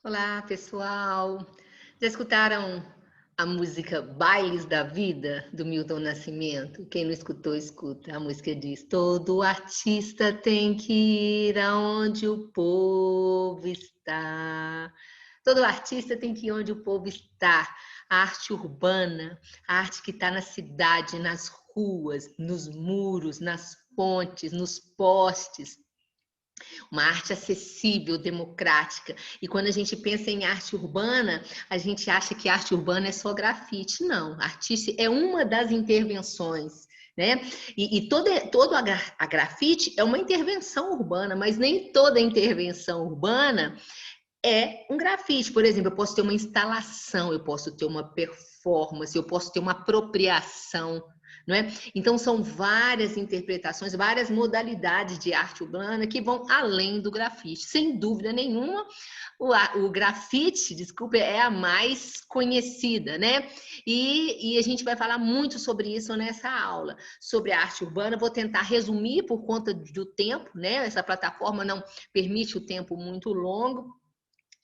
Olá, pessoal. Já escutaram a música Bailes da Vida, do Milton Nascimento? Quem não escutou, escuta. A música diz: todo artista tem que ir aonde o povo está. Todo artista tem que ir onde o povo está. A arte urbana, a arte que está na cidade, nas ruas, nos muros, nas pontes, nos postes, uma arte acessível, democrática. E quando a gente pensa em arte urbana, a gente acha que arte urbana é só grafite. Não, artista é uma das intervenções, né? E todo a grafite é uma intervenção urbana, mas nem toda intervenção urbana é um grafite. Por exemplo, eu posso ter uma instalação, eu posso ter uma performance, eu posso ter uma apropriação, não é? Então, são várias interpretações, várias modalidades de arte urbana que vão além do grafite. Sem dúvida nenhuma, o grafite, desculpe, é a mais conhecida, né? E a gente vai falar muito sobre isso nessa aula, sobre a arte urbana. Vou tentar resumir por conta do tempo, né? Essa plataforma não permite o tempo muito longo.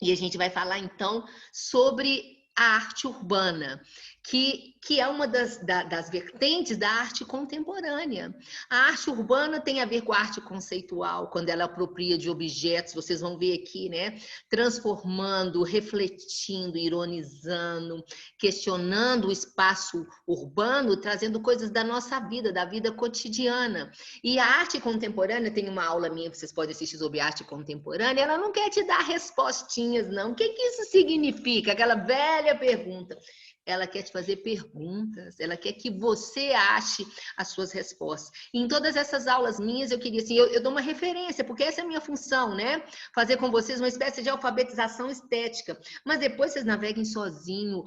E a gente vai falar então sobre a arte urbana, que é uma das vertentes da arte contemporânea. A arte urbana tem a ver com a arte conceitual, quando ela apropria de objetos, vocês vão ver aqui, né? Transformando, refletindo, ironizando, questionando o espaço urbano, trazendo coisas da nossa vida, da vida cotidiana. E a arte contemporânea, tem uma aula minha que vocês podem assistir sobre arte contemporânea, ela não quer te dar respostinhas, não. O que isso significa? Aquela velha pergunta. Ela quer te fazer perguntas, ela quer que você ache as suas respostas. E em todas essas aulas minhas, eu queria, assim, eu dou uma referência, porque essa é a minha função, né? Fazer com vocês uma espécie de alfabetização estética. Mas depois vocês naveguem sozinho,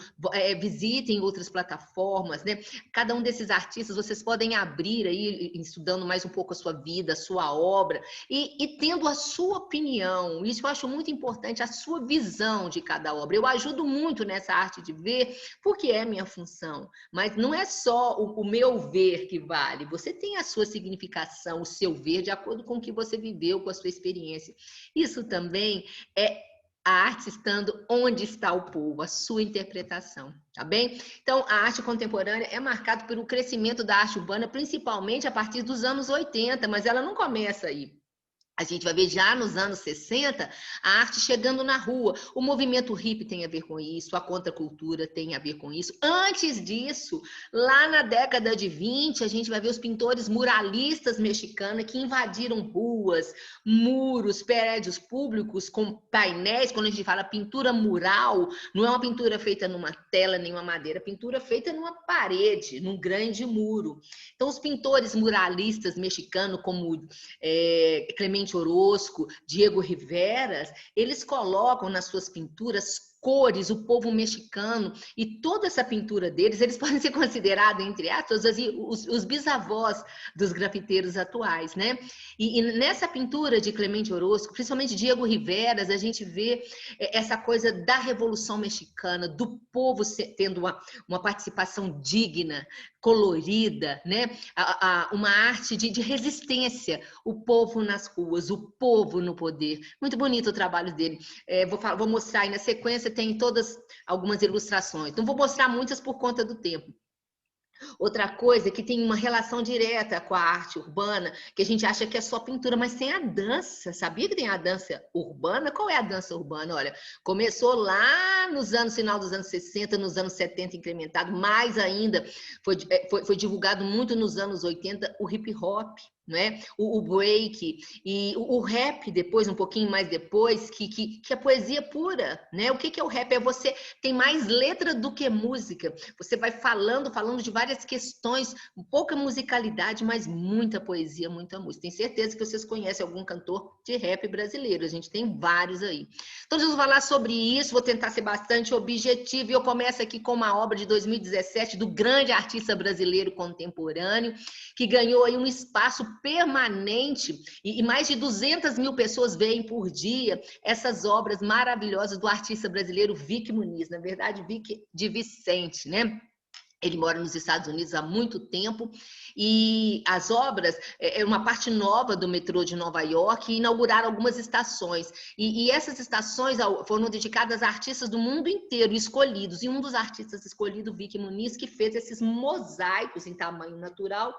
visitem outras plataformas, né? Cada um desses artistas, vocês podem abrir aí, estudando mais um pouco a sua vida, a sua obra, e tendo a sua opinião. Isso eu acho muito importante, a sua visão de cada obra. Eu ajudo muito nessa arte de ver, porque é minha função. Mas não é só o meu ver que vale. Você tem a sua significação, o seu ver, de acordo com o que você viveu, com a sua experiência. Isso também é a arte estando onde está o povo, a sua interpretação, tá bem? Então, a arte contemporânea é marcada pelo crescimento da arte urbana, principalmente a partir dos anos 80, mas ela não começa aí. A gente vai ver já nos anos 60 a arte chegando na rua. O movimento hippie tem a ver com isso, a contracultura tem a ver com isso. Antes disso, lá na década de 20, a gente vai ver os pintores muralistas mexicanos que invadiram ruas, muros, prédios públicos com painéis. Quando a gente fala pintura mural, não é uma pintura feita numa tela nem uma madeira, pintura feita numa parede, num grande muro. Então, os pintores muralistas mexicanos, como Clemente Orozco, Diego Rivera, eles colocam nas suas pinturas cores, o povo mexicano, e toda essa pintura deles, eles podem ser considerados, entre aspas, os bisavós dos grafiteiros atuais, né? E nessa pintura de Clemente Orozco, principalmente Diego Rivera, a gente vê essa coisa da Revolução Mexicana, do povo tendo uma participação digna, colorida, né? Uma arte de resistência, o povo nas ruas, o povo no poder. Muito bonito o trabalho dele. Vou mostrar aí na sequência, tem todas algumas ilustrações. Não vou mostrar muitas por conta do tempo. Outra coisa que tem uma relação direta com a arte urbana, que a gente acha que é só pintura, mas tem a dança. Sabia que tem a dança urbana? Qual é a dança urbana? Olha, começou lá final dos anos 60, nos anos 70 incrementado, mais ainda foi divulgado muito nos anos 80 o hip hop, né? O break e o rap depois, um pouquinho mais depois, que é poesia pura, né? O que é o rap? É você tem mais letra do que música. Você vai falando de várias questões, pouca musicalidade, mas muita poesia, muita música. Tenho certeza que vocês conhecem algum cantor de rap brasileiro. A gente tem vários aí. Então, vamos falar sobre isso. Vou tentar ser bastante objetivo. E eu começo aqui com uma obra de 2017 do grande artista brasileiro contemporâneo, que ganhou aí um espaço permanente e mais de 200 mil pessoas veem por dia essas obras maravilhosas do artista brasileiro Vic Muniz, na verdade, Vic de Vicente, né? Ele mora nos Estados Unidos há muito tempo e as obras, é uma parte nova do metrô de Nova York, e inauguraram algumas estações. E essas estações foram dedicadas a artistas do mundo inteiro, escolhidos. E um dos artistas escolhidos, Vicky Muniz, que fez esses mosaicos em tamanho natural,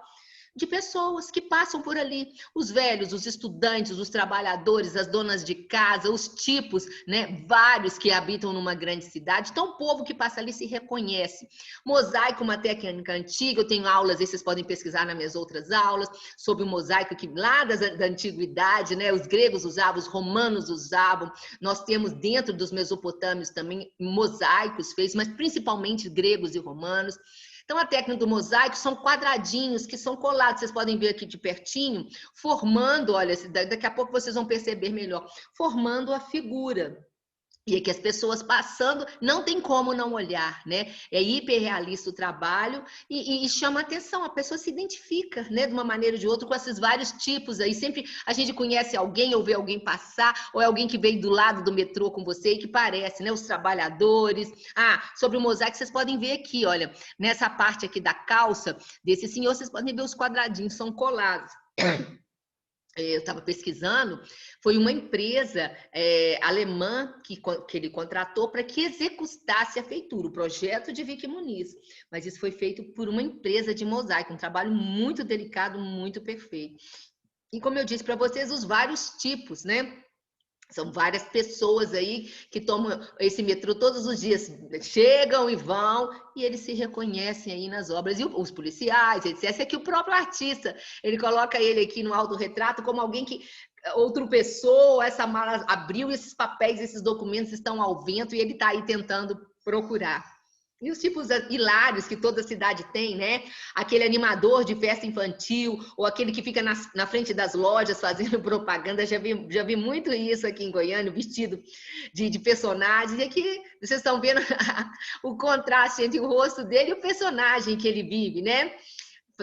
de pessoas que passam por ali, os velhos, os estudantes, os trabalhadores, as donas de casa, os tipos, né, vários que habitam numa grande cidade. Então, o povo que passa ali se reconhece. Mosaico, uma técnica antiga, eu tenho aulas, aí vocês podem pesquisar nas minhas outras aulas, sobre o mosaico que lá da antiguidade, né, os gregos usavam, os romanos usavam, nós temos dentro dos mesopotâmios também mosaicos feitos, mas principalmente gregos e romanos. Então, a técnica do mosaico são quadradinhos que são colados, vocês podem ver aqui de pertinho, formando, olha, daqui a pouco vocês vão perceber melhor, formando a figura. E aqui as pessoas passando, não tem como não olhar, né? É hiperrealista o trabalho e chama atenção, a pessoa se identifica, né, de uma maneira ou de outra com esses vários tipos aí. Sempre a gente conhece alguém ou vê alguém passar, ou é alguém que veio do lado do metrô com você e que parece, né? Os trabalhadores. Sobre o mosaico, vocês podem ver aqui, olha, nessa parte aqui da calça desse senhor, vocês podem ver os quadradinhos, são colados. Eu estava pesquisando, foi uma empresa alemã que ele contratou para que executasse a feitura, o projeto de Vicky Muniz. Mas isso foi feito por uma empresa de mosaico, um trabalho muito delicado, muito perfeito. E como eu disse para vocês, os vários tipos, né? São várias pessoas aí que tomam esse metrô todos os dias, chegam e vão, e eles se reconhecem aí nas obras. E os policiais, etc. Esse aqui, o próprio artista, ele coloca ele aqui no autorretrato como alguém que outra pessoa, essa mala abriu, esses papéis, esses documentos estão ao vento, e ele está aí tentando procurar. E os tipos hilários que toda cidade tem, né? Aquele animador de festa infantil, ou aquele que fica na frente das lojas fazendo propaganda. Já vi muito isso aqui em Goiânia, vestido de personagens. E aqui vocês estão vendo o contraste entre o rosto dele e o personagem que ele vive, né?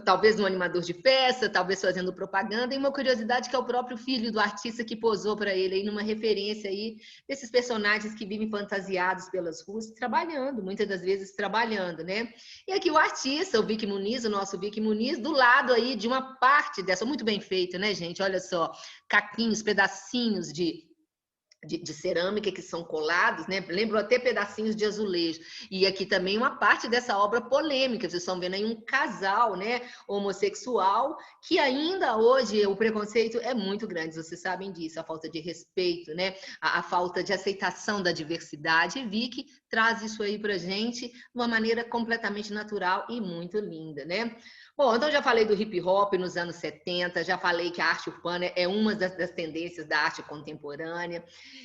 Talvez um animador de festa, talvez fazendo propaganda, e uma curiosidade que é o próprio filho do artista que posou para ele, aí numa referência aí desses personagens que vivem fantasiados pelas ruas, trabalhando, muitas das vezes trabalhando, né? E aqui o artista, o Vicky Muniz, o nosso Vicky Muniz, do lado aí de uma parte dessa, muito bem feita, né, gente? Olha só, caquinhos, pedacinhos de cerâmica que são colados, né? Lembram até pedacinhos de azulejo. E aqui também uma parte dessa obra polêmica, vocês estão vendo aí um casal, né, homossexual, que ainda hoje o preconceito é muito grande, vocês sabem disso, a falta de respeito, né, a falta de aceitação da diversidade. E Vicky traz isso aí pra gente de uma maneira completamente natural e muito linda, né? Bom, então já falei do hip hop nos anos 70, já falei que a arte urbana é uma das tendências da arte contemporânea,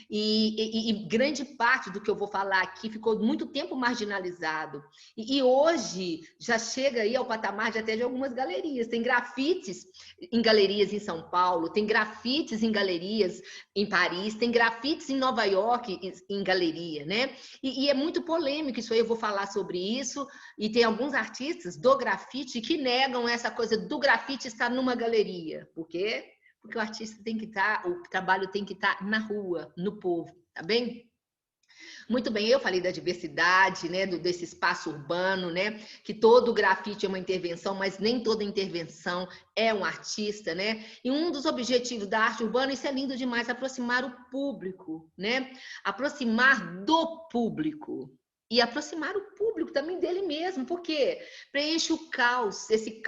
e grande parte do que eu vou falar aqui ficou muito tempo marginalizado, e hoje já chega aí ao patamar de até de algumas galerias. Tem grafites em galerias em São Paulo, tem grafites em galerias em Paris, tem grafites em Nova York em galeria, né? E é muito polêmico isso aí, eu vou falar sobre isso, e tem alguns artistas do grafite que negam essa coisa do grafite estar numa galeria. Por quê? Porque o artista tem que estar, o trabalho tem que estar na rua, no povo, tá bem? Muito bem, eu falei da diversidade, né, desse espaço urbano, né, que todo grafite é uma intervenção, mas nem toda intervenção é um artista, né? E um dos objetivos da arte urbana, isso é lindo demais, aproximar o público, né? Aproximar do público. E aproximar o público também dele mesmo, porque preenche o caos, esse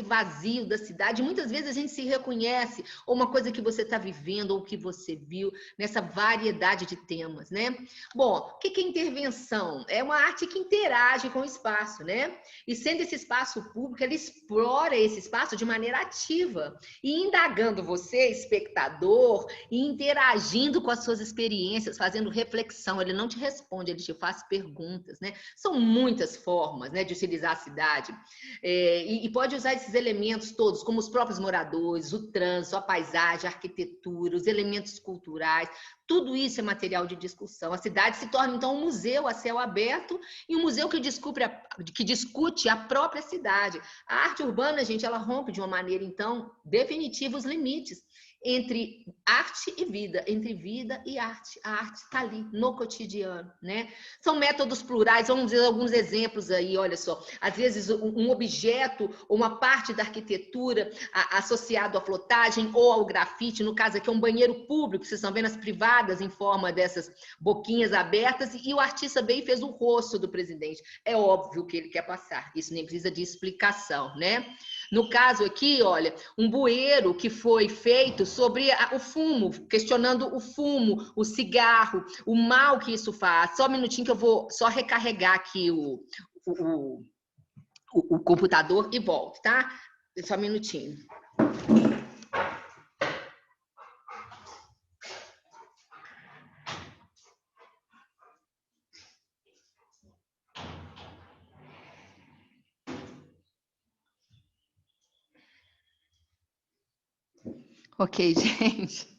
vazio da cidade. Muitas vezes a gente se reconhece, ou uma coisa que você está vivendo, ou que você viu, nessa variedade de temas, né? Bom, o que é intervenção? É uma arte que interage com o espaço, né? E sendo esse espaço público, ela explora esse espaço de maneira ativa, e indagando você, espectador, e interagindo com as suas experiências, fazendo reflexão. Ele não te responde, ele te faz perguntas. Né? São muitas formas, né, de utilizar a cidade, e pode usar esses elementos todos, como os próprios moradores, o trânsito, a paisagem, a arquitetura, os elementos culturais. Tudo isso é material de discussão. A cidade se torna, então, um museu a céu aberto, e um museu que discute a própria cidade. A arte urbana, gente, ela rompe de uma maneira, então, definitiva os limites entre arte e vida, entre vida e arte. A arte está ali, no cotidiano, né? São métodos plurais, vamos ver alguns exemplos aí, olha só. Às vezes, um objeto ou uma parte da arquitetura associado à flotagem ou ao grafite, no caso aqui é um banheiro público, vocês estão vendo as privadas em forma dessas boquinhas abertas, e o artista veio e fez o rosto do presidente. É óbvio que ele quer passar, isso nem precisa de explicação, né? No caso aqui, olha, um bueiro que foi feito sobre o fumo, questionando o fumo, o cigarro, o mal que isso faz. Só um minutinho que eu vou só recarregar aqui o computador e volto, tá? Só um minutinho. Ok, gente.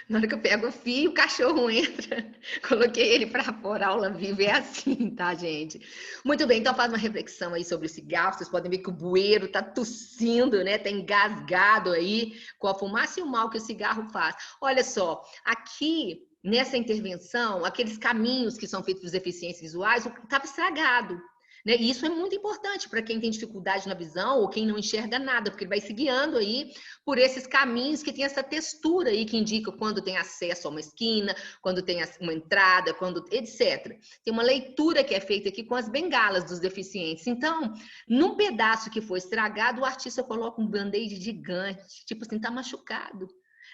Na hora que eu pego o fio, o cachorro entra. Coloquei ele para fora, a aula viva é assim, tá, gente? Muito bem, então faz uma reflexão aí sobre o cigarro. Vocês podem ver que o bueiro tá tossindo, né? Tá engasgado aí com a fumaça e o mal que o cigarro faz. Olha só, aqui nessa intervenção, aqueles caminhos que são feitos para os deficientes visuais, estava estragado. Né? E isso é muito importante para quem tem dificuldade na visão ou quem não enxerga nada, porque ele vai se guiando aí por esses caminhos que tem essa textura aí que indica quando tem acesso a uma esquina, quando tem uma entrada, quando etc. Tem uma leitura que é feita aqui com as bengalas dos deficientes. Então, num pedaço que foi estragado, o artista coloca um band-aid gigante, tipo assim, tá machucado.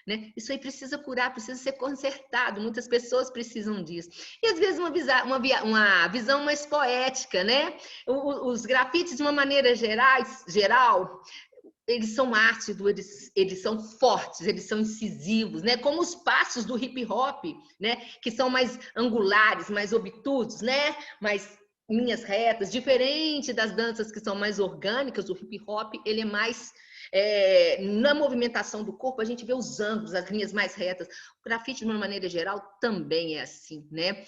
Né? Isso aí precisa curar, precisa ser consertado, muitas pessoas precisam disso. E às vezes uma visão mais poética, né? Os grafites, de uma maneira geral, eles são ácidos, eles são fortes, eles são incisivos, né? Como os passos do hip hop, né? Que são mais angulares, mais obtusos, né? Mais linhas retas, diferente das danças que são mais orgânicas, o hip hop, ele é mais... na movimentação do corpo, a gente vê os ângulos, as linhas mais retas. O grafite, de uma maneira geral, também é assim, né?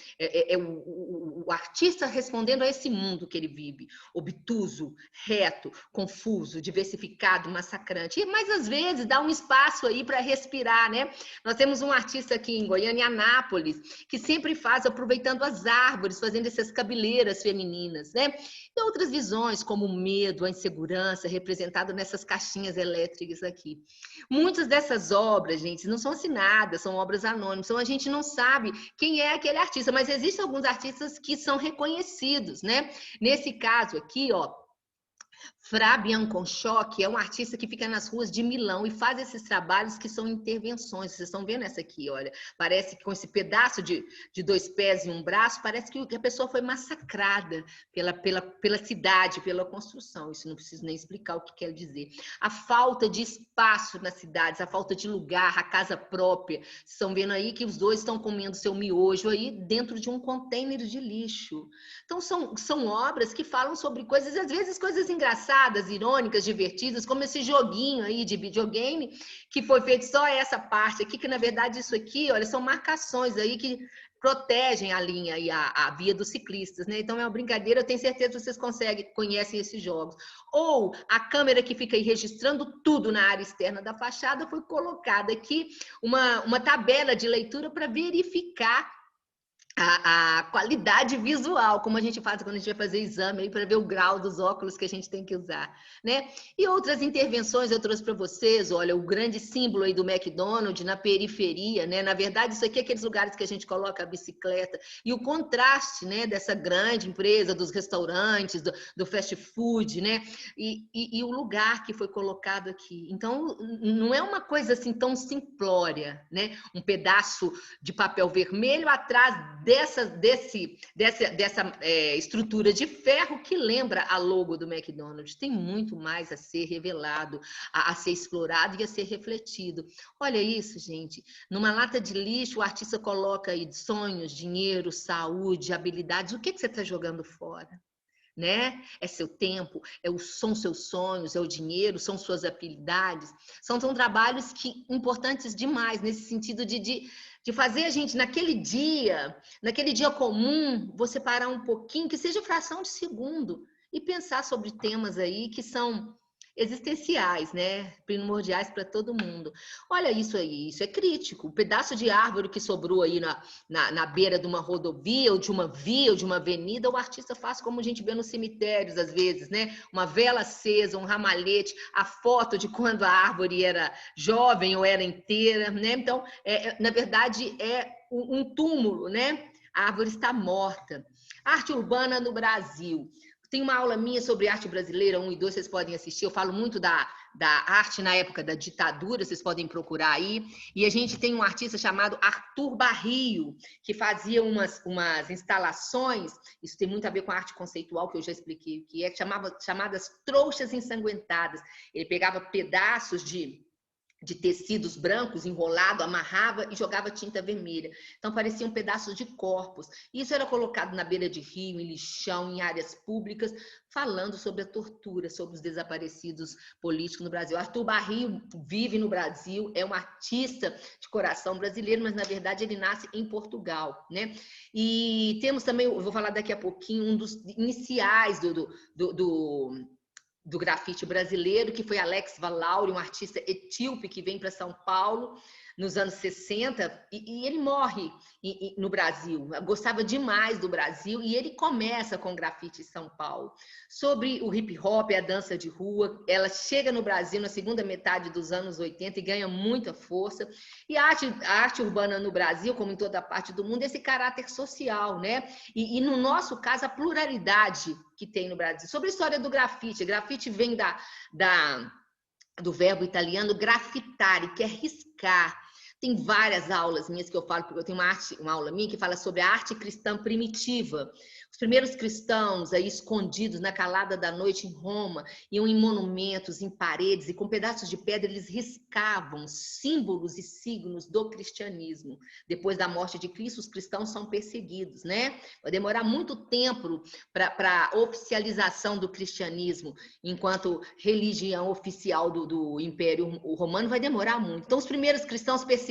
O artista respondendo a esse mundo que ele vive, obtuso, reto, confuso, diversificado, massacrante. Mas, às vezes, dá um espaço aí para respirar, né? Nós temos um artista aqui em Goiânia, em Anápolis, que sempre faz, aproveitando as árvores, fazendo essas cabeleiras femininas, né? E outras visões, como o medo, a insegurança, representado nessas caixinhas elétricas aqui. Muitas dessas obras, gente, não são assinadas, são obras anônimas, então a gente não sabe quem é aquele artista, mas existem alguns artistas que são reconhecidos, né? Nesse caso aqui, ó, Fra Bianconchoque é um artista que fica nas ruas de Milão e faz esses trabalhos que são intervenções. Vocês estão vendo essa aqui, olha. Parece que com esse pedaço de 2 pés e 1 braço, parece que a pessoa foi massacrada pela cidade, pela construção. Isso não preciso nem explicar o que quer dizer. A falta de espaço nas cidades, a falta de lugar, a casa própria. Vocês estão vendo aí que os dois estão comendo seu miojo aí dentro de um container de lixo. Então, são obras que falam sobre coisas, às vezes coisas engraçadas, irônicas, divertidas, como esse joguinho aí de videogame, que foi feito só essa parte aqui, que na verdade isso aqui, olha, são marcações aí que protegem a linha e a via dos ciclistas, né? Então é uma brincadeira, eu tenho certeza que vocês conhecem esses jogos. Ou a câmera que fica aí registrando tudo na área externa da fachada, foi colocada aqui uma tabela de leitura para verificar a qualidade visual, como a gente faz quando a gente vai fazer exame, para ver o grau dos óculos que a gente tem que usar, né? E outras intervenções eu trouxe para vocês, olha, o grande símbolo aí do McDonald's na periferia, né? Na verdade, isso aqui é aqueles lugares que a gente coloca a bicicleta, e o contraste, né, dessa grande empresa, dos restaurantes, do fast food, né? E o lugar que foi colocado aqui. Então, não é uma coisa assim tão simplória, né? Um pedaço de papel vermelho atrás dessa estrutura de ferro que lembra a logo do McDonald's. Tem muito mais a ser revelado, a ser explorado e a ser refletido. Olha isso, gente. Numa lata de lixo, o artista coloca aí sonhos, dinheiro, saúde, habilidades. O que você está jogando fora? Né? É seu tempo, são seus sonhos, é o dinheiro, são suas habilidades. São trabalhos importantes demais, nesse sentido de fazer a gente, naquele dia comum, você parar um pouquinho, que seja fração de segundo, e pensar sobre temas aí que são existenciais, né? Primordiais para todo mundo. Olha isso aí, isso é crítico. O pedaço de árvore que sobrou aí na beira de uma rodovia, ou de uma via, ou de uma avenida, o artista faz como a gente vê nos cemitérios, às vezes, né? Uma vela acesa, um ramalhete, a foto de quando a árvore era jovem ou era inteira, né? Então, na verdade, é um túmulo, né? A árvore está morta. Arte urbana no Brasil. Tem uma aula minha sobre arte brasileira, 1 e 2, vocês podem assistir. Eu falo muito da arte na época da ditadura, vocês podem procurar aí. E a gente tem um artista chamado Arthur Barrio, que fazia umas instalações, isso tem muito a ver com a arte conceitual, que eu já expliquei o que é, chamadas trouxas ensanguentadas. Ele pegava pedaços de tecidos brancos, enrolado, amarrava e jogava tinta vermelha. Então, pareciam pedaços de corpos. Isso era colocado na beira de rio, em lixão, em áreas públicas, falando sobre a tortura, sobre os desaparecidos políticos no Brasil. Arthur Barrio vive no Brasil, é um artista de coração brasileiro, mas, na verdade, ele nasce em Portugal, né? E temos também, eu vou falar daqui a pouquinho, um dos iniciais do grafite brasileiro, que foi Alex Valauri, um artista etíope que vem para São Paulo nos anos 60, e ele morre no Brasil. Gostava demais do Brasil e ele começa com grafite em São Paulo. Sobre o hip hop, a dança de rua, ela chega no Brasil na segunda metade dos anos 80 e ganha muita força. E a arte urbana no Brasil, como em toda parte do mundo, é esse caráter social, né? E no nosso caso, a pluralidade que tem no Brasil. Sobre a história do grafite, grafite vem do verbo italiano grafitare, que é riscar. Tem várias aulas minhas que eu falo, porque eu tenho uma aula minha que fala sobre a arte cristã primitiva. Os primeiros cristãos aí escondidos na calada da noite em Roma, iam em monumentos, em paredes, e com pedaços de pedra eles riscavam símbolos e signos do cristianismo. Depois da morte de Cristo, os cristãos são perseguidos, né? Vai demorar muito tempo para a oficialização do cristianismo enquanto religião oficial do Império Romano, vai demorar muito. Então, os primeiros cristãos perseguidos,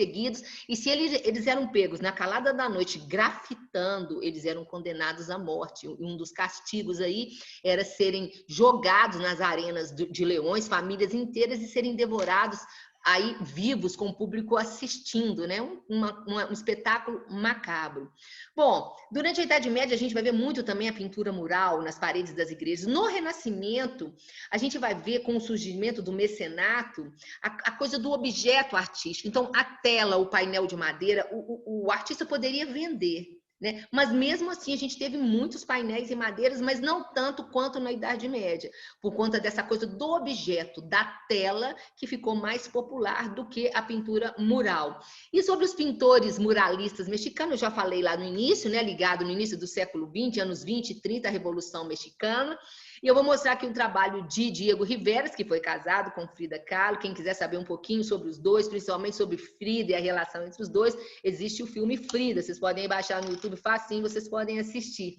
e se eles eram pegos na calada da noite grafitando, eles eram condenados à morte. Um dos castigos aí era serem jogados nas arenas de leões, famílias inteiras, e serem devorados aí vivos, com o público assistindo, né? Um espetáculo macabro. Bom, durante a Idade Média a gente vai ver muito também a pintura mural nas paredes das igrejas. No Renascimento, a gente vai ver com o surgimento do mecenato a coisa do objeto artístico. Então, a tela, o painel de madeira, o artista poderia vender, né? Mas mesmo assim a gente teve muitos painéis em madeiras, mas não tanto quanto na Idade Média, por conta dessa coisa do objeto, da tela, que ficou mais popular do que a pintura mural. E sobre os pintores muralistas mexicanos, eu já falei lá no início, né? Ligado no início do século XX, anos 20 e 30, a Revolução Mexicana. E eu vou mostrar aqui um trabalho de Diego Riveras, que foi casado com Frida Kahlo. Quem quiser saber um pouquinho sobre os dois, principalmente sobre Frida e a relação entre os dois, existe o filme Frida. Vocês podem baixar no YouTube facinho, vocês podem assistir.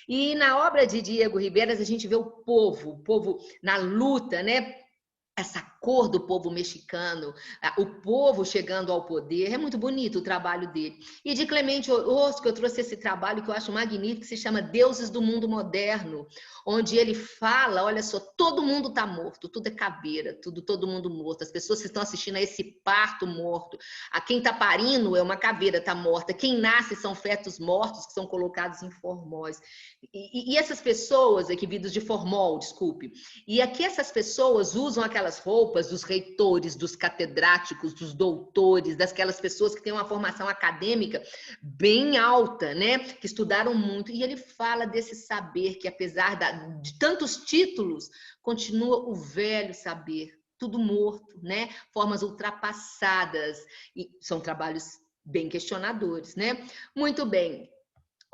E na obra de Diego Riveras, a gente vê o povo na luta, né? Essa cor do povo mexicano, o povo chegando ao poder, é muito bonito o trabalho dele. E de Clemente Orozco, eu trouxe esse trabalho que eu acho magnífico, que se chama Deuses do Mundo Moderno, onde ele fala, olha só, todo mundo está morto, tudo é caveira, todo mundo morto, as pessoas que estão assistindo a esse parto morto, a quem está parindo é uma caveira, está morta, quem nasce são fetos mortos que são colocados em formóis. E essas pessoas aqui, vindo de formol, desculpe, e aqui essas pessoas usam aquelas roupas dos reitores, dos catedráticos, dos doutores, daquelas pessoas que têm uma formação acadêmica bem alta, né? Que estudaram muito. E ele fala desse saber que, apesar de tantos títulos, continua o velho saber, tudo morto, né? Formas ultrapassadas. E são trabalhos bem questionadores, né? Muito bem.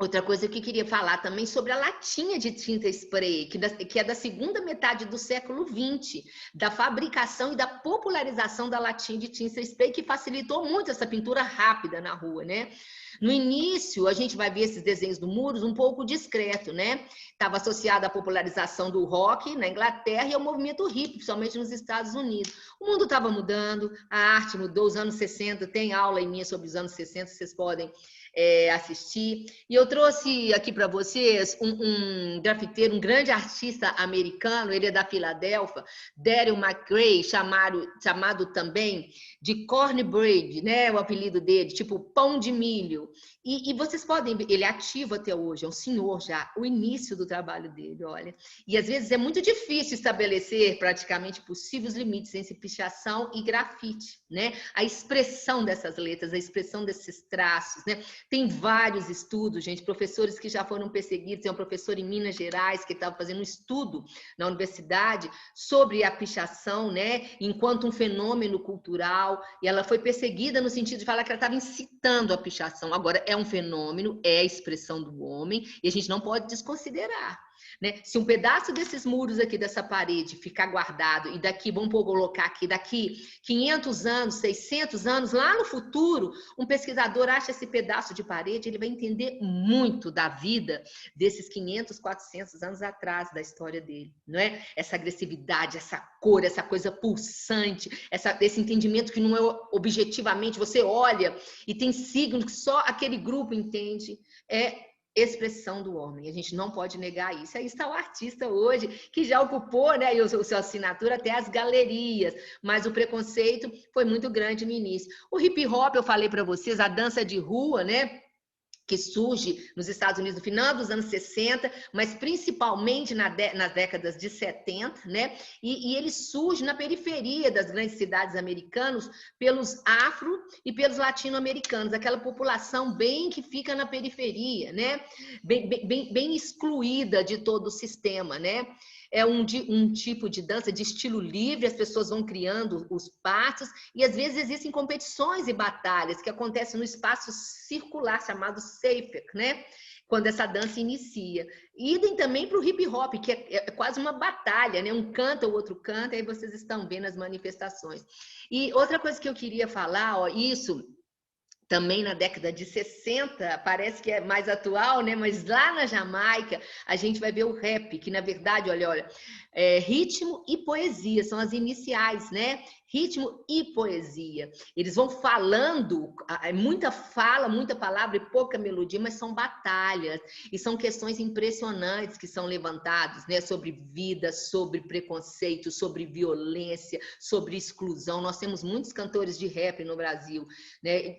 Outra coisa que eu queria falar também sobre a latinha de tinta spray, que é da segunda metade do século XX, da fabricação e da popularização da latinha de tinta spray, que facilitou muito essa pintura rápida na rua, né? No início, a gente vai ver esses desenhos do muros um pouco discreto, né? Estava associado à popularização do rock na Inglaterra e ao movimento hippie, principalmente nos Estados Unidos. O mundo estava mudando, a arte mudou, os anos 60, tem aula em minha sobre os anos 60, vocês podem assistir. E eu trouxe aqui para vocês um grafiteiro, um grande artista americano, ele é da Filadélfia, Daryl McRae, chamado também de cornbread, né? O apelido dele, tipo pão de milho. E vocês podem ver, ele é ativo até hoje, é um senhor já, o início do trabalho dele, olha. E às vezes é muito difícil estabelecer praticamente possíveis limites entre pichação e grafite, né? A expressão dessas letras, a expressão desses traços, né? Tem vários estudos, gente, professores que já foram perseguidos. Tem um professor em Minas Gerais que estava fazendo um estudo na universidade sobre a pichação, né, enquanto um fenômeno cultural, e ela foi perseguida no sentido de falar que ela estava incitando a pichação. Agora, é um fenômeno, é a expressão do homem, e a gente não pode desconsiderar. Né? Se um pedaço desses muros aqui, dessa parede, ficar guardado, e daqui, vamos colocar aqui, daqui 500 anos, 600 anos, lá no futuro, um pesquisador acha esse pedaço de parede, ele vai entender muito da vida desses 500, 400 anos atrás da história dele, não é? Essa agressividade, essa cor, essa coisa pulsante, esse entendimento que não é objetivamente, você olha e tem signos que só aquele grupo entende, expressão do homem, a gente não pode negar isso. Aí está o artista hoje, que já ocupou, né, o seu assinatura até as galerias, mas o preconceito foi muito grande no início. O hip hop, eu falei para vocês, a dança de rua, né, que surge nos Estados Unidos no final dos anos 60, mas principalmente nas décadas de 70, né? E ele surge na periferia das grandes cidades americanas pelos afro e pelos latino-americanos, aquela população bem que fica na periferia, né? Bem excluída de todo o sistema, né? É um tipo de dança de estilo livre, as pessoas vão criando os passos, e às vezes existem competições e batalhas que acontecem no espaço circular, chamado Seifert, né? Quando essa dança inicia. Idem também para o hip hop, que é quase uma batalha, né? Um canta, o outro canta, e aí vocês estão vendo as manifestações. E outra coisa que eu queria falar, ó, isso também na década de 60, parece que é mais atual, né? Mas lá na Jamaica, a gente vai ver o rap, que na verdade, olha, ritmo e poesia, são as iniciais, né? Ritmo e poesia. Eles vão falando, muita fala, muita palavra e pouca melodia, mas são batalhas, e são questões impressionantes que são levantadas, né? Sobre vida, sobre preconceito, sobre violência, sobre exclusão. Nós temos muitos cantores de rap no Brasil, né?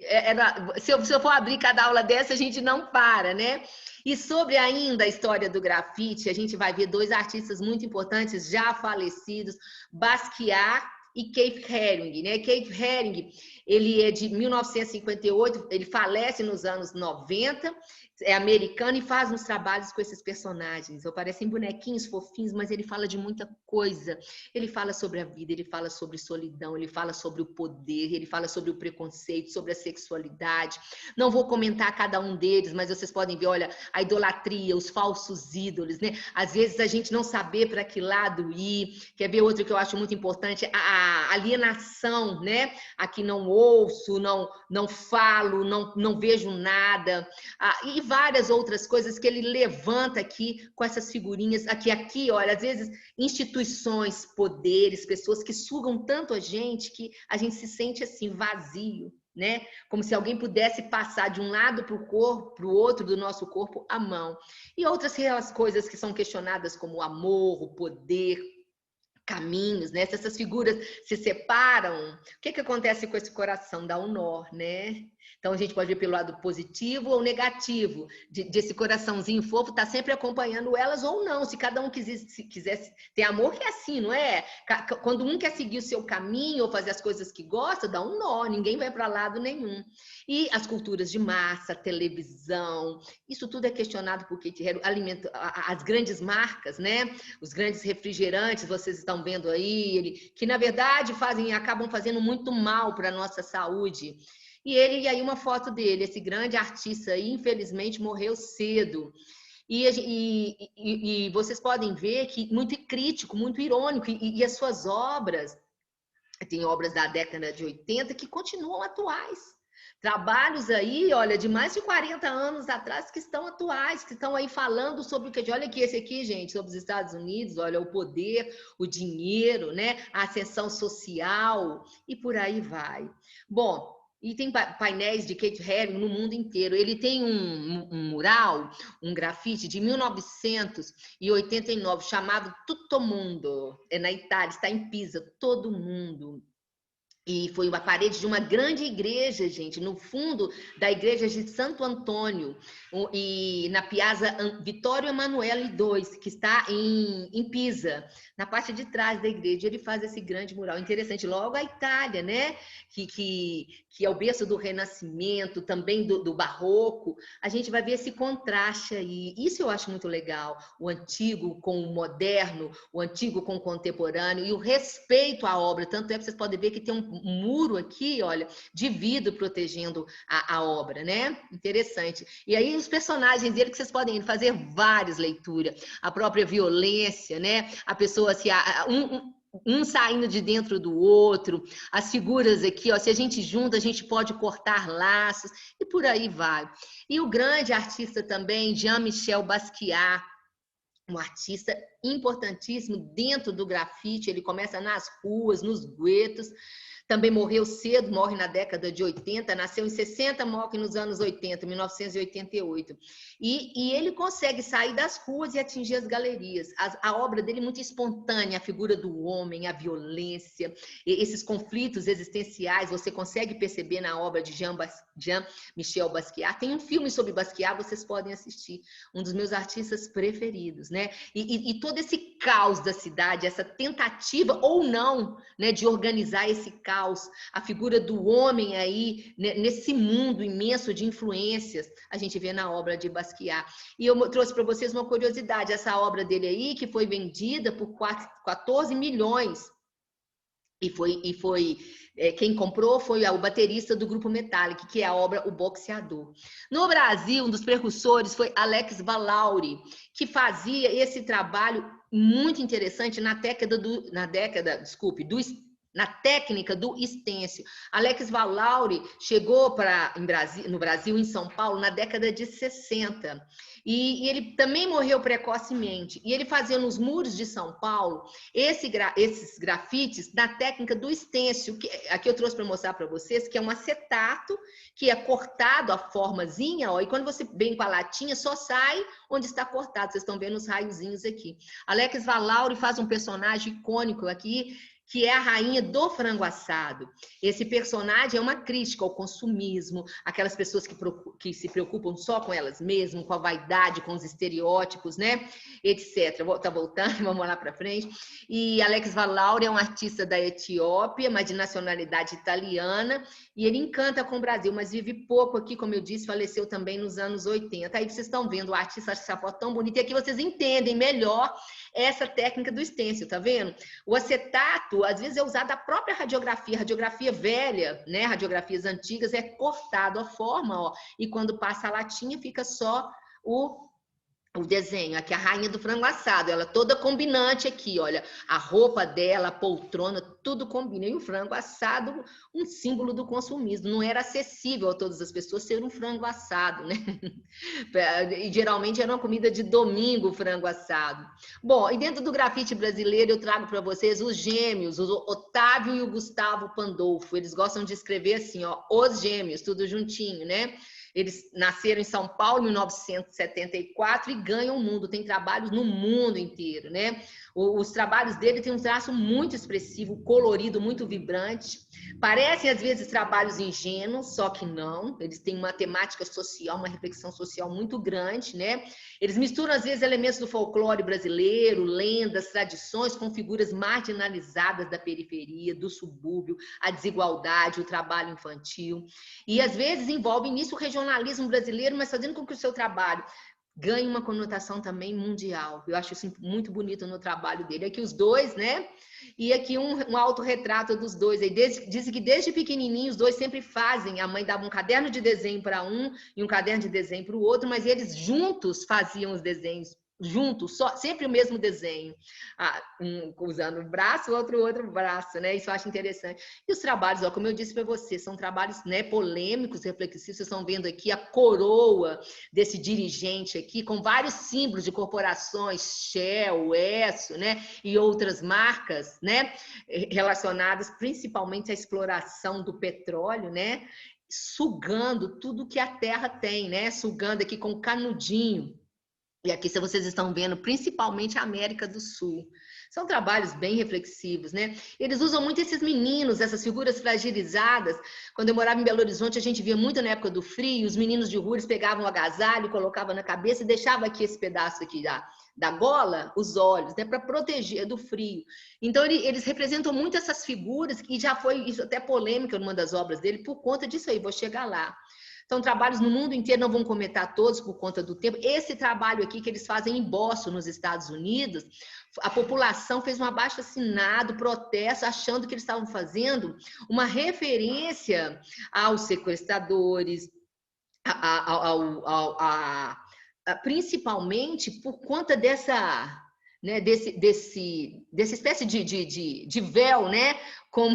Se eu for abrir cada aula dessa, a gente não para, né? E sobre ainda a história do grafite, a gente vai ver dois artistas muito importantes, já falecidos, Basquiat e Keith Haring, né? Keith Haring, ele é de 1958, ele falece nos anos 90, é americano e faz uns trabalhos com esses personagens. Parecem bonequinhos fofinhos, mas ele fala de muita coisa. Ele fala sobre a vida, ele fala sobre solidão, ele fala sobre o poder, ele fala sobre o preconceito, sobre a sexualidade. Não vou comentar cada um deles, mas vocês podem ver, olha, a idolatria, os falsos ídolos, né? Às vezes a gente não saber para que lado ir. Quer ver outro que eu acho muito importante? A alienação, né? Aqui não ouço, não falo, não vejo nada. E várias outras coisas que ele levanta aqui com essas figurinhas. Aqui, olha, às vezes instituições, poderes, pessoas que sugam tanto a gente que a gente se sente assim, vazio, né? Como se alguém pudesse passar de um lado para o corpo, para o outro do nosso corpo, a mão. E outras coisas que são questionadas, como o amor, o poder, caminhos, né? Se essas figuras se separam, o que acontece com esse coração? Dá um nó, né? Então a gente pode ver pelo lado positivo ou negativo desse coraçãozinho fofo, tá sempre acompanhando elas ou não. Se cada um quisesse ter amor, que é assim, não é? Quando um quer seguir o seu caminho ou fazer as coisas que gosta, dá um nó, ninguém vai para lado nenhum. E as culturas de massa, televisão, isso tudo é questionado porque alimenta as grandes marcas, né? Os grandes refrigerantes, vocês estão vendo aí, que na verdade acabam fazendo muito mal para a nossa saúde. E aí uma foto dele, esse grande artista aí, infelizmente morreu cedo. E vocês podem ver que muito crítico, muito irônico, e as suas obras, tem obras da década de 80 que continuam atuais. Trabalhos aí, olha, de mais de 40 anos atrás que estão atuais, que estão aí falando sobre o que... Olha aqui, esse aqui, gente, sobre os Estados Unidos, olha, o poder, o dinheiro, né? A ascensão social e por aí vai. Bom, E tem painéis de Keith Haring no mundo inteiro. Ele tem um mural, um grafite de 1989 chamado Tutto Mundo. É na Itália, está em Pisa, todo mundo. E foi uma parede de uma grande igreja, gente, no fundo da igreja de Santo Antônio, e na Piazza Vittorio Emanuele II, que está em Pisa, na parte de trás da igreja. Ele faz esse grande mural interessante. Logo a Itália, né? Que é o berço do Renascimento, também do Barroco. A gente vai ver esse contraste aí. Isso eu acho muito legal. O antigo com o moderno, o antigo com o contemporâneo, e o respeito à obra. Tanto é que vocês podem ver que tem um muro aqui, olha, de vidro protegendo a obra, né? Interessante. E aí os personagens dele, que vocês podem fazer várias leituras. A própria violência, né? A pessoa se... Um saindo de dentro do outro, as figuras aqui, ó, se a gente junta, a gente pode cortar laços, e por aí vai. E o grande artista também, Jean-Michel Basquiat, um artista importantíssimo dentro do grafite. Ele começa nas ruas, nos guetos. Também morreu cedo, morre na década de 80, nasceu em 60, morre nos anos 80, 1988. E ele consegue sair das ruas e atingir as galerias. A obra dele é muito espontânea, a figura do homem, a violência, esses conflitos existenciais, você consegue perceber na obra de Jean-Michel Basquiat. Tem um filme sobre Basquiat, vocês podem assistir, um dos meus artistas preferidos, né? E todo esse caos da cidade, essa tentativa ou não, né, de organizar esse caos, a figura do homem aí, né, nesse mundo imenso de influências, a gente vê na obra de Basquiat. E eu trouxe para vocês uma curiosidade, essa obra dele aí, que foi vendida por 14 milhões, quem comprou foi o baterista do grupo Metallica, que é a obra O Boxeador. No Brasil, um dos precursores foi Alex Valauri, que fazia esse trabalho muito interessante na técnica do estêncil. Alex Valauri chegou no Brasil, em São Paulo, na década de 60. E ele também morreu precocemente. E ele fazia nos muros de São Paulo esses grafites na técnica do estêncil, que aqui eu trouxe para mostrar para vocês, que é um acetato que é cortado a formazinha, ó, e quando você vem com a latinha, só sai onde está cortado. Vocês estão vendo os raiozinhos aqui. Alex Valauri faz um personagem icônico aqui, que é a rainha do frango assado. Esse personagem é uma crítica ao consumismo, aquelas pessoas que se preocupam só com elas mesmas, com a vaidade, com os estereótipos, né? Etc. Tá voltando, vamos lá para frente. E Alex Valauri é um artista da Etiópia, mas de nacionalidade italiana, e ele encanta com o Brasil, mas vive pouco aqui, como eu disse, faleceu também nos anos 80. Aí vocês estão vendo o artista, acho essa foto tão bonita, e aqui vocês entendem melhor essa técnica do estêncil, tá vendo? O acetato, às vezes, é usado a própria radiografia velha, né? Radiografias antigas, é cortado a forma, ó, e quando passa a latinha, fica só o desenho. Aqui a rainha do frango assado, ela toda combinante aqui, olha, a roupa dela, a poltrona, tudo combina. E o frango assado, um símbolo do consumismo, não era acessível a todas as pessoas ser um frango assado, né? E geralmente era uma comida de domingo, o frango assado. Bom, e dentro do grafite brasileiro eu trago para vocês os gêmeos, o Otávio e o Gustavo Pandolfo. Eles gostam de escrever assim, ó, os gêmeos, tudo juntinho, né? Eles nasceram em São Paulo em 1974 e ganham o mundo, tem trabalhos no mundo inteiro, né? Os trabalhos dele têm um traço muito expressivo, colorido, muito vibrante. Parecem, às vezes, trabalhos ingênuos, só que não. Eles têm uma temática social, uma reflexão social muito grande, né? Eles misturam, às vezes, elementos do folclore brasileiro, lendas, tradições, com figuras marginalizadas da periferia, do subúrbio, a desigualdade, o trabalho infantil. E, às vezes, envolvem nisso o regionalismo brasileiro, mas fazendo com que o seu trabalho ganhe uma conotação também mundial. Eu acho isso muito bonito no trabalho dele. Aqui os dois, né? E aqui um autorretrato dos dois. Dizem que desde pequenininhos os dois sempre fazem. A mãe dava um caderno de desenho para um e um caderno de desenho para o outro, mas eles juntos faziam os desenhos juntos, só, sempre o mesmo desenho. Um usando o braço, o outro braço, né? Isso eu acho interessante. E os trabalhos, ó, como eu disse para você, são trabalhos, né, polêmicos, reflexivos. Vocês estão vendo aqui a coroa desse dirigente aqui, com vários símbolos de corporações, Shell, Esso, né? E outras marcas, né? Relacionadas principalmente à exploração do petróleo, né? Sugando tudo que a terra tem, né? Sugando aqui com canudinho. E aqui, se vocês estão vendo, principalmente a América do Sul. São trabalhos bem reflexivos, né? Eles usam muito esses meninos, essas figuras fragilizadas. Quando eu morava em Belo Horizonte, a gente via muito na época do frio, os meninos de rua, eles pegavam o agasalho, colocavam na cabeça e deixavam aqui esse pedaço aqui da gola, os olhos, né? Para proteger do frio. Então, eles representam muito essas figuras, e já foi isso até polêmica numa das obras dele, por conta disso aí, vou chegar lá. São trabalhos no mundo inteiro, não vão comentar todos por conta do tempo. Esse trabalho aqui que eles fazem em Boston, nos Estados Unidos, a população fez um abaixo-assinado, protesto, achando que eles estavam fazendo uma referência aos sequestradores, principalmente por conta dessa... Né, dessa espécie de véu, né? Como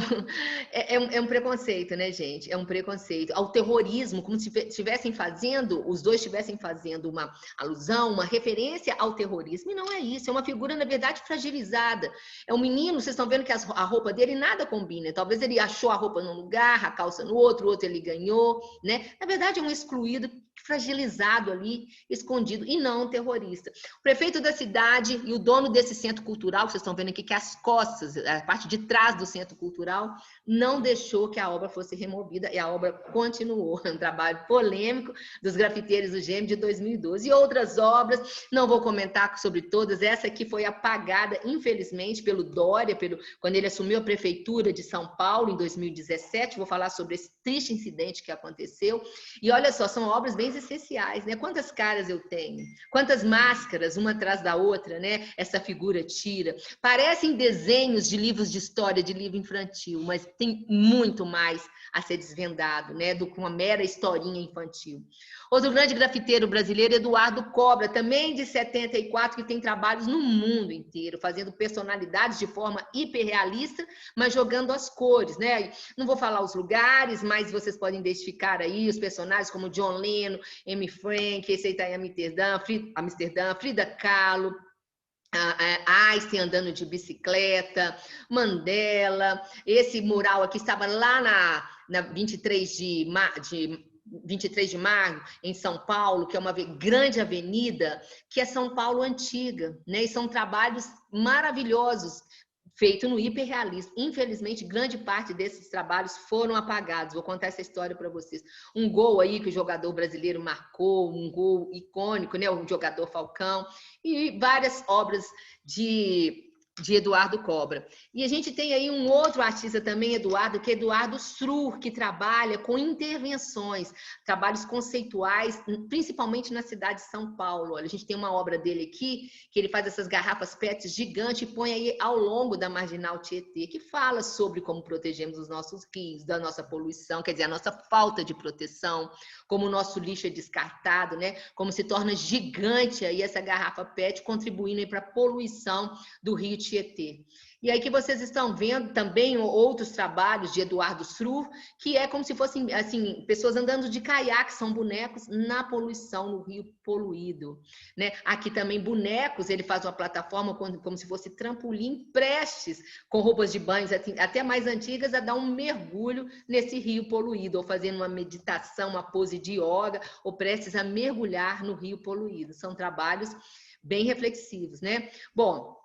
é um preconceito, né, gente? É um preconceito ao terrorismo, como se estivessem fazendo, os dois estivessem fazendo uma alusão, uma referência ao terrorismo. E não é isso, é uma figura, na verdade, fragilizada. É um menino, vocês estão vendo que a roupa dele nada combina. Talvez ele achou a roupa num lugar, a calça no outro, o outro ele ganhou, né? Na verdade, é um excluído, fragilizado ali, escondido, e não um terrorista. O prefeito da cidade e o dono desse centro cultural, que vocês estão vendo aqui, que é as costas, a parte de trás do centro cultural, não deixou que a obra fosse removida, e a obra continuou. Um trabalho polêmico dos grafiteiros do Gêmeo de 2012. E outras obras, não vou comentar sobre todas, essa aqui foi apagada, infelizmente, pelo Dória, quando ele assumiu a prefeitura de São Paulo, em 2017, vou falar sobre esse triste incidente que aconteceu. E olha só, são obras bem essenciais, né? Quantas caras eu tenho? Quantas máscaras, uma atrás da outra, né? Essa figura tira. Parecem desenhos de livros de história, de livro infantil, mas tem muito mais a ser desvendado, né? Do que uma mera historinha infantil. Outro grande grafiteiro brasileiro, Eduardo Cobra, também de 74, que tem trabalhos no mundo inteiro, fazendo personalidades de forma hiperrealista, mas jogando as cores, né? Não vou falar os lugares, mas vocês podem identificar aí os personagens como John Lennon, Amy Frank, esse aí está em Amsterdã, Frida Kahlo, Einstein andando de bicicleta, Mandela. Esse mural aqui estava lá na 23 de maio, em São Paulo, que é uma grande avenida, que é São Paulo antiga, né? E são trabalhos maravilhosos, feito no hiperrealismo. Infelizmente, grande parte desses trabalhos foram apagados. Vou contar essa história para vocês. Um gol aí que o jogador brasileiro marcou, um gol icônico, né? O jogador Falcão, e várias obras de Eduardo Cobra. E a gente tem aí um outro artista também, Eduardo, que é Eduardo Srur, que trabalha com intervenções, trabalhos conceituais, principalmente na cidade de São Paulo. Olha, a gente tem uma obra dele aqui, que ele faz essas garrafas PET gigantes e põe aí ao longo da Marginal Tietê, que fala sobre como protegemos os nossos rios, da nossa poluição, quer dizer, a nossa falta de proteção, como o nosso lixo é descartado, né? Como se torna gigante aí essa garrafa PET, contribuindo para a poluição do rio Tietê. E aí que vocês estão vendo também outros trabalhos de Eduardo Srur, que é como se fossem assim, pessoas andando de caiaque, são bonecos na poluição, no rio poluído, né? Aqui também bonecos, ele faz uma plataforma como se fosse trampolim, prestes, com roupas de banho até mais antigas, a dar um mergulho nesse rio poluído, ou fazendo uma meditação, uma pose de yoga, ou prestes a mergulhar no rio poluído. São trabalhos bem reflexivos, né? Bom,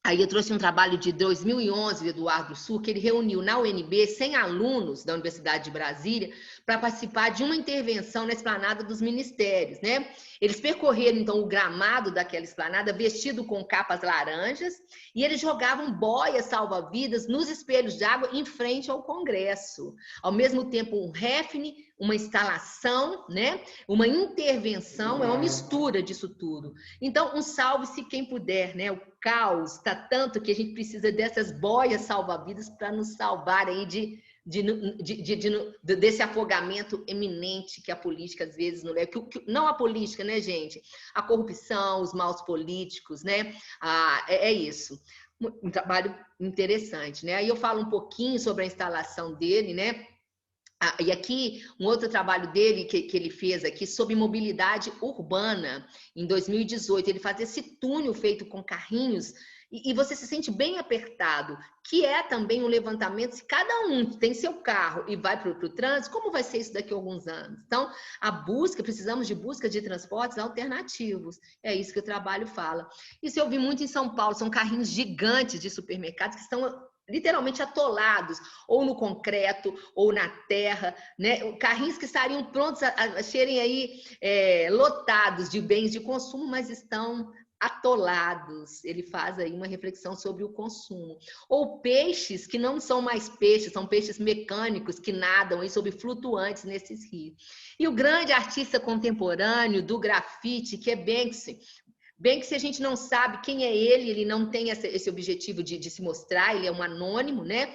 aí eu trouxe um trabalho de 2011 de Eduardo Srur, que ele reuniu na UNB 100 alunos da Universidade de Brasília para participar de uma intervenção na esplanada dos ministérios, né? Eles percorreram, então, o gramado daquela esplanada vestido com capas laranjas e eles jogavam boias salva-vidas nos espelhos de água em frente ao Congresso. Ao mesmo tempo, um Refne, uma instalação, né? Uma intervenção, é uma mistura disso tudo. Então, um salve-se quem puder, né? O caos está tanto que a gente precisa dessas boias salva-vidas para nos salvar aí de desse afogamento eminente que a política às vezes não leva, não a política, né, gente? A corrupção, os maus políticos, né? É isso. Um trabalho interessante, né? Aí eu falo um pouquinho sobre a instalação dele, né? E aqui, um outro trabalho dele que ele fez aqui sobre mobilidade urbana, em 2018, ele faz esse túnel feito com carrinhos e você se sente bem apertado, que é também um levantamento, se cada um tem seu carro e vai para o trânsito, como vai ser isso daqui a alguns anos? Então, precisamos de busca de transportes alternativos, é isso que o trabalho fala. Isso eu vi muito em São Paulo, são carrinhos gigantes de supermercados que estão literalmente atolados, ou no concreto, ou na terra, né? Carrinhos que estariam prontos a serem aí lotados de bens de consumo, mas estão atolados. Ele faz aí uma reflexão sobre o consumo. Ou peixes que não são mais peixes, são peixes mecânicos que nadam aí sobre flutuantes nesses rios. E o grande artista contemporâneo do grafite, que é Banksy. Banksy, a gente não sabe quem é ele não tem esse objetivo de se mostrar, ele é um anônimo, né?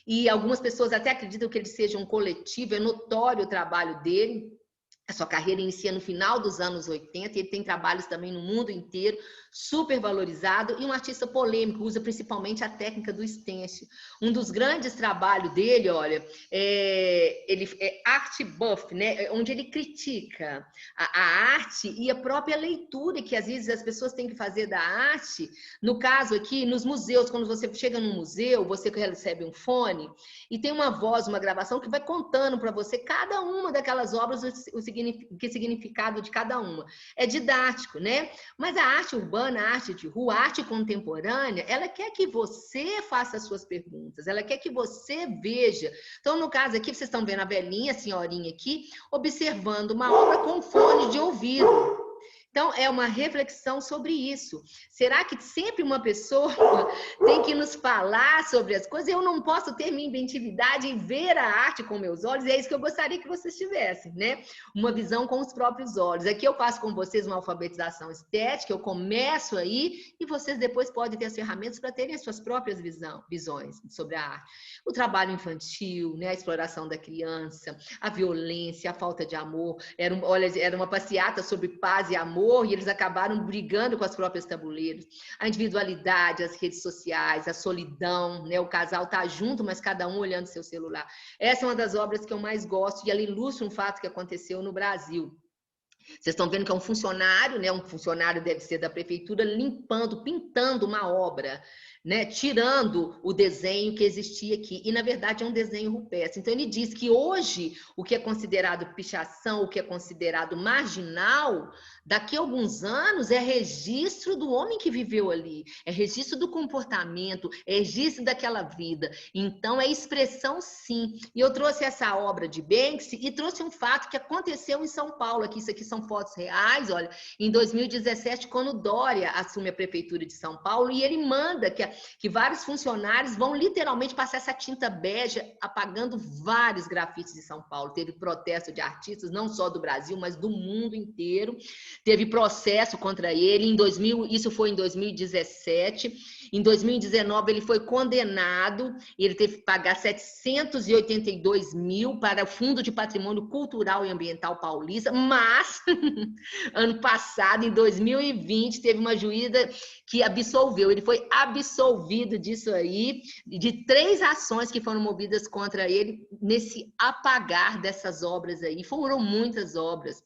E algumas pessoas até acreditam que ele seja um coletivo, é notório o trabalho dele. A sua carreira inicia no final dos anos 80, e ele tem trabalhos também no mundo inteiro, super valorizado, e um artista polêmico, usa principalmente a técnica do stencil. Um dos grandes trabalhos dele, olha, ele é art buff, né? Onde ele critica a arte e a própria leitura que às vezes as pessoas têm que fazer da arte. No caso aqui, nos museus, quando você chega num museu, você recebe um fone e tem uma voz, uma gravação que vai contando para você cada uma daquelas obras, que significado de cada uma. É didático, né? Mas a arte urbana, a arte de rua, a arte contemporânea, ela quer que você faça as suas perguntas, ela quer que você veja. Então, no caso aqui, vocês estão vendo a velhinha, a senhorinha aqui, observando uma obra com fone de ouvido. Então, é uma reflexão sobre isso. Será que sempre uma pessoa tem que nos falar sobre as coisas? Eu não posso ter minha inventividade e ver a arte com meus olhos? É isso que eu gostaria que vocês tivessem, né? Uma visão com os próprios olhos. Aqui eu faço com vocês uma alfabetização estética, eu começo aí e vocês depois podem ter as ferramentas para terem as suas próprias visões sobre a arte. O trabalho infantil, né? A exploração da criança, a violência, a falta de amor. Era uma passeata sobre paz e amor, e eles acabaram brigando com as próprias tabuleiros. A individualidade, as redes sociais, a solidão, né? O casal tá junto, mas cada um olhando seu celular. Essa é uma das obras que eu mais gosto e ela ilustra um fato que aconteceu no Brasil. Vocês estão vendo que é um funcionário, né? Um funcionário deve ser da prefeitura, limpando, pintando uma obra, né? Tirando o desenho que existia aqui. E, na verdade, é um desenho rupestre. Então, ele diz que hoje, o que é considerado pichação, o que é considerado marginal, daqui a alguns anos, é registro do homem que viveu ali. É registro do comportamento, é registro daquela vida. Então, é expressão, sim. E eu trouxe essa obra de Banksy e trouxe um fato que aconteceu em São Paulo. Isso aqui são fotos reais, olha, em 2017, quando Dória assume a prefeitura de São Paulo, e ele manda que vários funcionários vão literalmente passar essa tinta bege apagando vários grafites de São Paulo. Teve protesto de artistas, não só do Brasil, mas do mundo inteiro. Teve processo contra ele, isso foi em 2017. Em 2019, ele foi condenado, ele teve que pagar 782 mil para o Fundo de Patrimônio Cultural e Ambiental Paulista, mas ano passado, em 2020, teve uma juíza que absolveu. Ele foi absolvido disso aí, de 3 ações que foram movidas contra ele nesse apagar dessas obras aí. Foram muitas obras,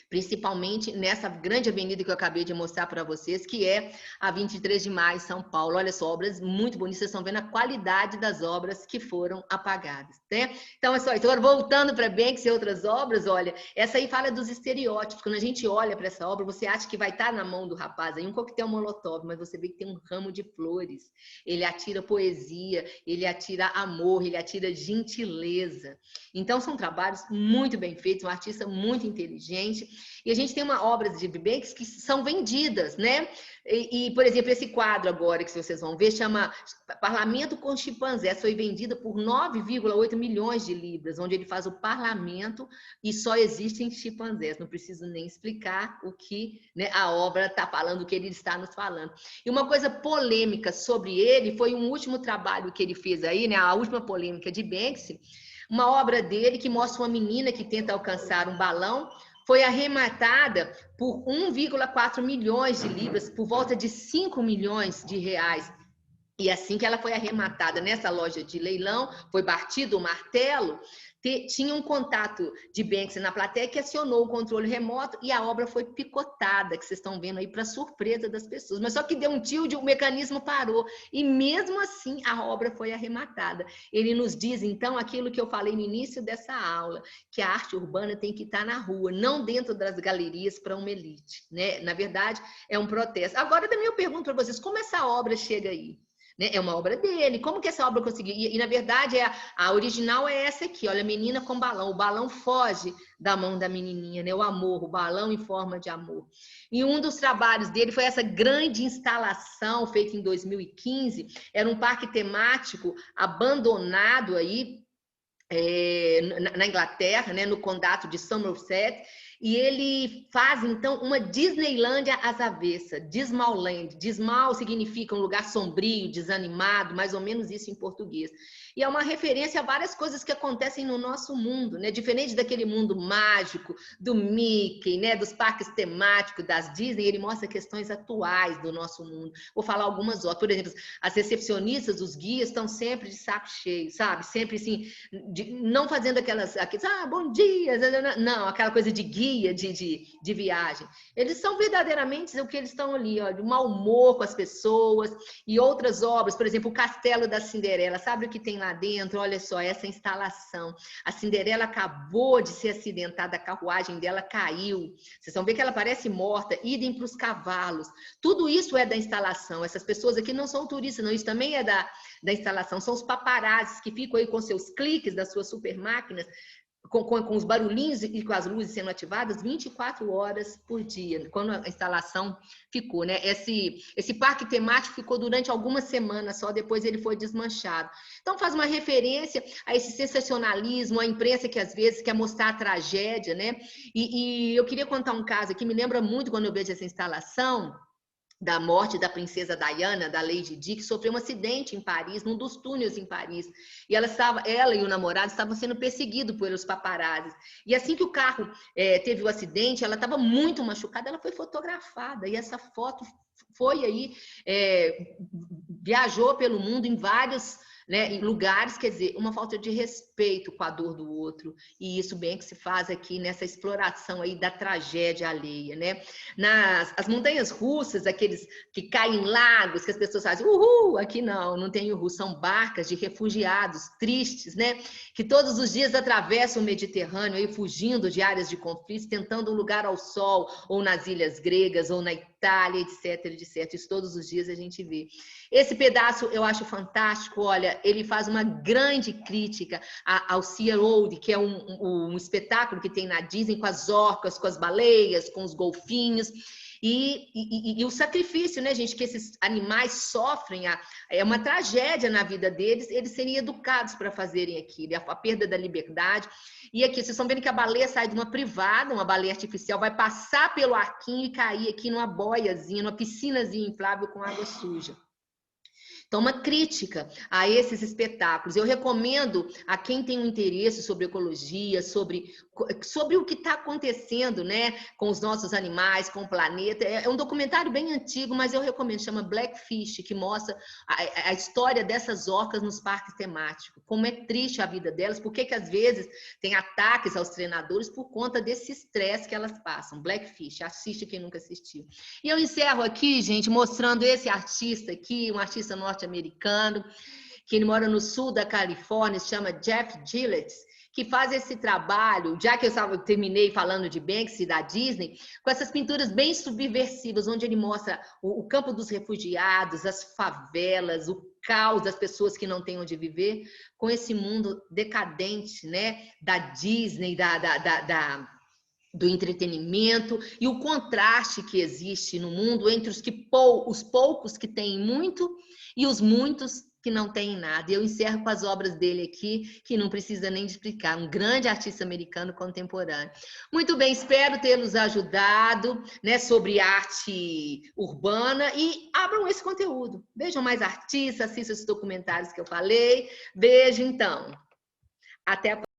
principalmente nessa grande avenida que eu acabei de mostrar para vocês, que é a 23 de Maio, São Paulo. Olha só, obras muito bonitas, vocês estão vendo a qualidade das obras que foram apagadas, né? Então, é só isso. Agora, voltando para Banksy e outras obras, olha, essa aí fala dos estereótipos. Quando a gente olha para essa obra, você acha que vai estar na mão do rapaz aí um coquetel molotov, mas você vê que tem um ramo de flores. Ele atira poesia, ele atira amor, ele atira gentileza. Então, são trabalhos muito bem feitos, um artista muito inteligente. E a gente tem obras de Banks que são vendidas, né? Por exemplo, esse quadro agora que vocês vão ver chama Parlamento com Chimpanzés, foi vendida por 9,8 milhões de libras, onde ele faz o parlamento e só existem chimpanzés. Não preciso nem explicar o que, né, a obra está falando, o que ele está nos falando. E uma coisa polêmica sobre ele foi um último trabalho que ele fez aí, né, a última polêmica de Banksy, uma obra dele que mostra uma menina que tenta alcançar um balão, foi arrematada por 1,4 milhões de libras, por volta de 5 milhões de reais. E assim que ela foi arrematada nessa loja de leilão, foi batido o martelo, tinha um contato de Banksy na plateia que acionou o controle remoto e a obra foi picotada, que vocês estão vendo aí, para surpresa das pessoas. Mas só que deu um tilt, o mecanismo parou. E mesmo assim, a obra foi arrematada. Ele nos diz, então, aquilo que eu falei no início dessa aula, que a arte urbana tem que estar na rua, não dentro das galerias para uma elite, né? Na verdade, é um protesto. Agora, também eu pergunto para vocês, como essa obra chega aí? Né? É uma obra dele. Como que essa obra conseguiu? E na verdade, a original é essa aqui, olha, a menina com balão. O balão foge da mão da menininha, né? O amor, o balão em forma de amor. E um dos trabalhos dele foi essa grande instalação feita em 2015. Era um parque temático abandonado aí, na Inglaterra, né? No condado de Somerset. E ele faz, então, uma Disneylândia às avessas, Dismalland. Dismal significa um lugar sombrio, desanimado, mais ou menos isso em português. E é uma referência a várias coisas que acontecem no nosso mundo, né? Diferente daquele mundo mágico, do Mickey, né? Dos parques temáticos, das Disney, ele mostra questões atuais do nosso mundo. Vou falar algumas outras. Por exemplo, as recepcionistas, os guias, estão sempre de saco cheio, sabe? Sempre assim, não fazendo aqueles, bom dia, não, aquela coisa de guia, de viagem. Eles são verdadeiramente o que eles estão ali, ó, de mau humor com as pessoas. E outras obras, por exemplo, o Castelo da Cinderela, sabe o que tem lá dentro? Olha só, essa instalação. A Cinderela acabou de ser acidentada, a carruagem dela caiu. Vocês vão ver que ela parece morta, idem para os cavalos. Tudo isso é da instalação. Essas pessoas aqui não são turistas, não, isso também é da instalação. São os paparazzis que ficam aí com seus cliques das suas super máquinas, com os barulhinhos e com as luzes sendo ativadas 24 horas por dia, quando a instalação ficou, né? Esse parque temático ficou durante algumas semanas só, depois ele foi desmanchado. Então faz uma referência a esse sensacionalismo, a imprensa que às vezes quer mostrar a tragédia, né? E eu queria contar um caso aqui, me lembra muito quando eu vejo essa instalação, da morte da princesa Diana, da Lady Di, que sofreu um acidente em Paris, num dos túneis em Paris. E ela e o namorado estavam sendo perseguidos pelos paparazzis. E assim que o carro teve o acidente, ela estava muito machucada, ela foi fotografada. E essa foto foi aí, viajou pelo mundo em vários, né, em lugares, quer dizer, uma falta de respeito com a dor do outro, e isso bem que se faz aqui nessa exploração aí da tragédia alheia, né? As montanhas russas, aqueles que caem em lagos, que as pessoas fazem, uhul, aqui não tem uhul, são barcas de refugiados tristes, né? Que todos os dias atravessam o Mediterrâneo aí, fugindo de áreas de conflitos, tentando um lugar ao sol, ou nas ilhas gregas, ou na Itália, etc, etc. Isso todos os dias a gente vê. Esse pedaço eu acho fantástico, olha, ele faz uma grande crítica ao Sea Road, que é um espetáculo que tem na Disney com as orcas, com as baleias, com os golfinhos. E o sacrifício, né, gente, que esses animais sofrem, é uma tragédia na vida deles, eles serem educados para fazerem aquilo, a perda da liberdade. E aqui, vocês estão vendo que a baleia sai de uma privada, uma baleia artificial, vai passar pelo arquinho e cair aqui numa boiazinha, numa piscinazinha inflável com água suja. Então, uma crítica a esses espetáculos. Eu recomendo a quem tem um interesse sobre ecologia, sobre o que está acontecendo, né, com os nossos animais, com o planeta. É um documentário bem antigo, mas eu recomendo, chama Blackfish, que mostra a história dessas orcas nos parques temáticos. Como é triste a vida delas, porque que às vezes tem ataques aos treinadores por conta desse estresse que elas passam. Blackfish, assiste quem nunca assistiu. E eu encerro aqui, gente, mostrando esse artista aqui, um artista norte-americano, que ele mora no sul da Califórnia, se chama Jeff Gillett, que faz esse trabalho, já que eu terminei falando de Banksy, da Disney, com essas pinturas bem subversivas, onde ele mostra o campo dos refugiados, as favelas, o caos das pessoas que não têm onde viver, com esse mundo decadente, né, da Disney, do entretenimento e o contraste que existe no mundo entre os poucos que têm muito e os muitos que não têm nada. E eu encerro com as obras dele aqui, que não precisa nem de explicar, um grande artista americano contemporâneo. Muito bem, espero tê-los ajudado, né, sobre arte urbana, e abram esse conteúdo. Vejam mais artistas, assistam os documentários que eu falei. Beijo, então. Até a próxima.